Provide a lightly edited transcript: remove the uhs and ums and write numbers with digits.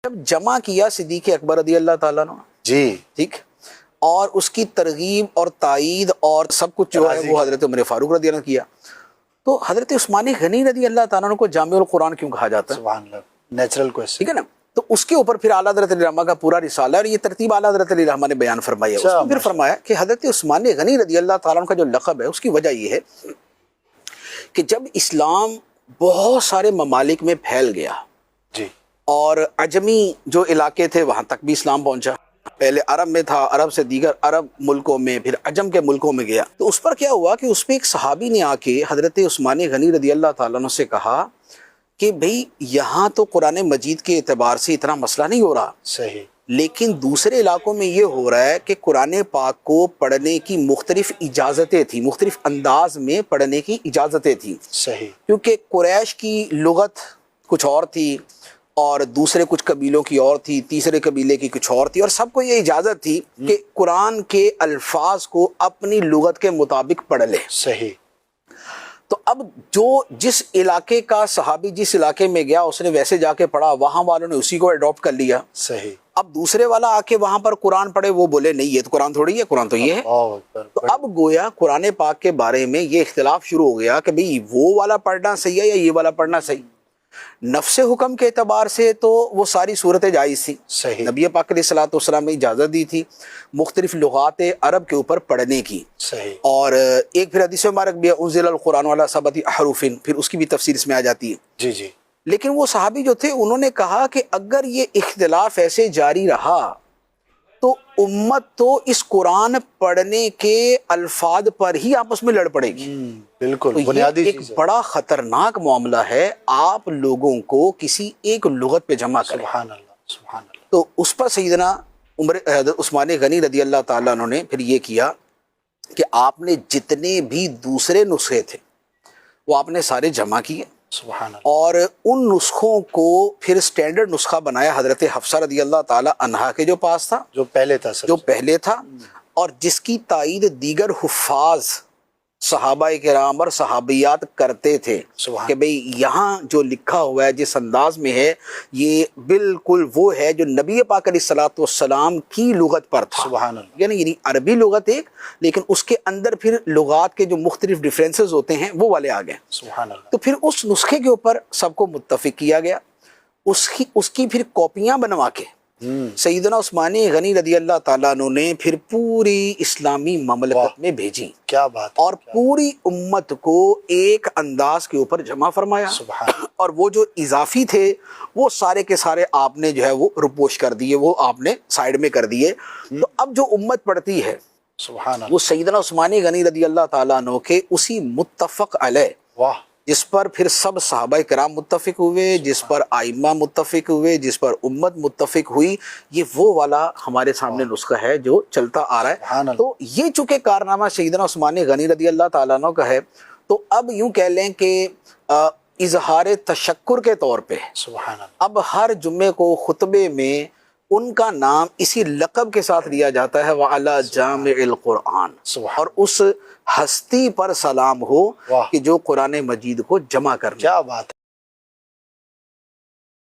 جب جمع کیا صدیق اکبر رضی اللہ تعالیٰ نے جی ٹھیک، اور اس کی ترغیب اور تائید اور سب کچھ جو ہے وہ حضرت عمر فاروق رضی اللہ عنہ نے کیا، تو حضرت عثمان غنی رضی اللہ تعالیٰ عنہ کو جامع القرآن کیوں کہا جاتا ہے؟ سبحان اللہ، نیچرل کویسچن، ٹھیک ہے نا. تو اس کے اوپر پھر اعلیٰ حضرت علی رحمہ کا پورا رسالہ ہے، اور یہ ترتیب اعلیٰ حضرت علی رحمہ نے بیان فرمائی ہے. اس میں پھر فرمایا کہ حضرت عثمان غنی رضی اللہ تعالیٰ عنہ کا جو لقب ہے اس کی وجہ یہ ہے کہ جب اسلام بہت سارے ممالک میں پھیل گیا جی، اور عجمی جو علاقے تھے وہاں تک بھی اسلام پہنچا، پہلے عرب میں تھا، عرب سے دیگر عرب ملکوں میں، پھر عجم کے ملکوں میں گیا، تو اس پر کیا ہوا کہ اس پہ ایک صحابی نے آ کے حضرت عثمان غنی رضی اللہ تعالیٰ عنہ سے کہا کہ بھئی یہاں تو قرآن مجید کے اعتبار سے اتنا مسئلہ نہیں ہو رہا، صحیح، لیکن دوسرے علاقوں میں یہ ہو رہا ہے کہ قرآن پاک کو پڑھنے کی مختلف اجازتیں تھیں، مختلف انداز میں پڑھنے کی اجازتیں تھیں، صحیح، کیونکہ قریش کی لغت کچھ اور تھی اور دوسرے کچھ قبیلوں کی اور تھی، تیسرے قبیلے کی کچھ اور تھی، اور سب کو یہ اجازت تھی کہ قرآن کے الفاظ کو اپنی لغت کے مطابق پڑھ لے. صحیح. تو اب جس علاقے کا صحابی جس علاقے میں گیا اس نے ویسے جا کے پڑھا، وہاں والوں نے اسی کو اڈاپٹ کر لیا. صحیح. اب دوسرے والا آ کے وہاں پر قرآن پڑھے، وہ بولے نہیں یہ تو قرآن تھوڑی ہے، قرآن تو یہ ہے. تو اب گویا قرآن پاک کے بارے میں یہ اختلاف شروع ہو گیا کہ بھئی وہ والا پڑھنا صحیح ہے یا یہ والا پڑھنا صحیح. نفس حکم کے اعتبار سے تو وہ ساری صورتیں جائز تھی، صحیح، نبی پاک علیہ الصلوۃ والسلام نے اجازت دی تھی مختلف لغات عرب کے اوپر پڑھنے کی. صحیح. اور ایک پھر حدیث مبارک بھی ہے انزل القرآن والا سبعۃ احرف، پھر اس کی بھی تفسیر اس میں آ جاتی ہے. جی جی. لیکن وہ صحابی جو تھے انہوں نے کہا کہ اگر یہ اختلاف ایسے جاری رہا تو امت تو اس قرآن پڑھنے کے الفاظ پر ہی آپس میں لڑ پڑے گی. بالکل تو بنیادی یہ ایک بڑا خطرناک معاملہ ہے آپ لوگوں کو کسی ایک لغت پہ جمع کریں. سبحان اللہ، سبحان اللہ. تو اس پر سیدنا عثمان غنی رضی اللہ تعالیٰ عنہ نے پھر یہ کیا کہ آپ نے جتنے بھی دوسرے نسخے تھے وہ آپ نے سارے جمع کیے، سبحان اللہ، اور ان نسخوں کو پھر سٹینڈرڈ نسخہ بنایا حضرت حفصہ رضی اللہ تعالی عنہا کے جو پاس تھا، جو پہلے تھا، اور جس کی تائید دیگر حفاظ صحابہ کرام اور صحابیات کرتے تھے کہ بھئی یہاں جو لکھا ہوا ہے جس انداز میں ہے یہ بالکل وہ ہے جو نبی پاک علیہ الصلوۃ والسلام کی لغت پر تھا. سبحان اللہ. یعنی عربی لغت ایک، لیکن اس کے اندر پھر لغات کے جو مختلف ڈیفرنسز ہوتے ہیں وہ والے آ گئے. سبحان اللہ. تو پھر اس نسخے کے اوپر سب کو متفق کیا گیا، اس کی پھر کاپیاں بنوا کے سیدنا عثمان غنی رضی اللہ تعالیٰ عنہ نے پھر پوری اسلامی مملکت میں بھیجی. کیا بات. اور پوری امت کو ایک انداز کے اوپر جمع فرمایا. اور وہ جو اضافی تھے وہ سارے کے سارے آپ نے جو ہے وہ رپوش کر دیے، وہ آپ نے سائیڈ میں کر دیے. تو اب جو امت پڑھتی ہے سبحان اللہ، وہ سیدنا عثمان غنی رضی اللہ تعالیٰ عنہ کے اسی متفق علیہ، واہ، جس پر پھر سب صحابہ کرام متفق ہوئے، جس پر ائمہ متفق ہوئے، جس پر امت متفق ہوئی، یہ وہ والا ہمارے سامنے نسخہ ہے جو چلتا آ رہا ہے. تو یہ چونکہ کارنامہ سیدنا عثمان غنی رضی اللہ تعالیٰ عنہ کا ہے، تو اب یوں کہہ لیں کہ اظہار تشکر کے طور پہ سبحان اللہ، اب ہر جمعے کو خطبے میں ان کا نام اسی لقب کے ساتھ لیا جاتا ہے وَعَلَى جَامِعِ الْقُرْآنِ، اور اس ہستی پر سلام ہو کہ جو قرآن مجید کو جمع کرنا. کیا بات ہے.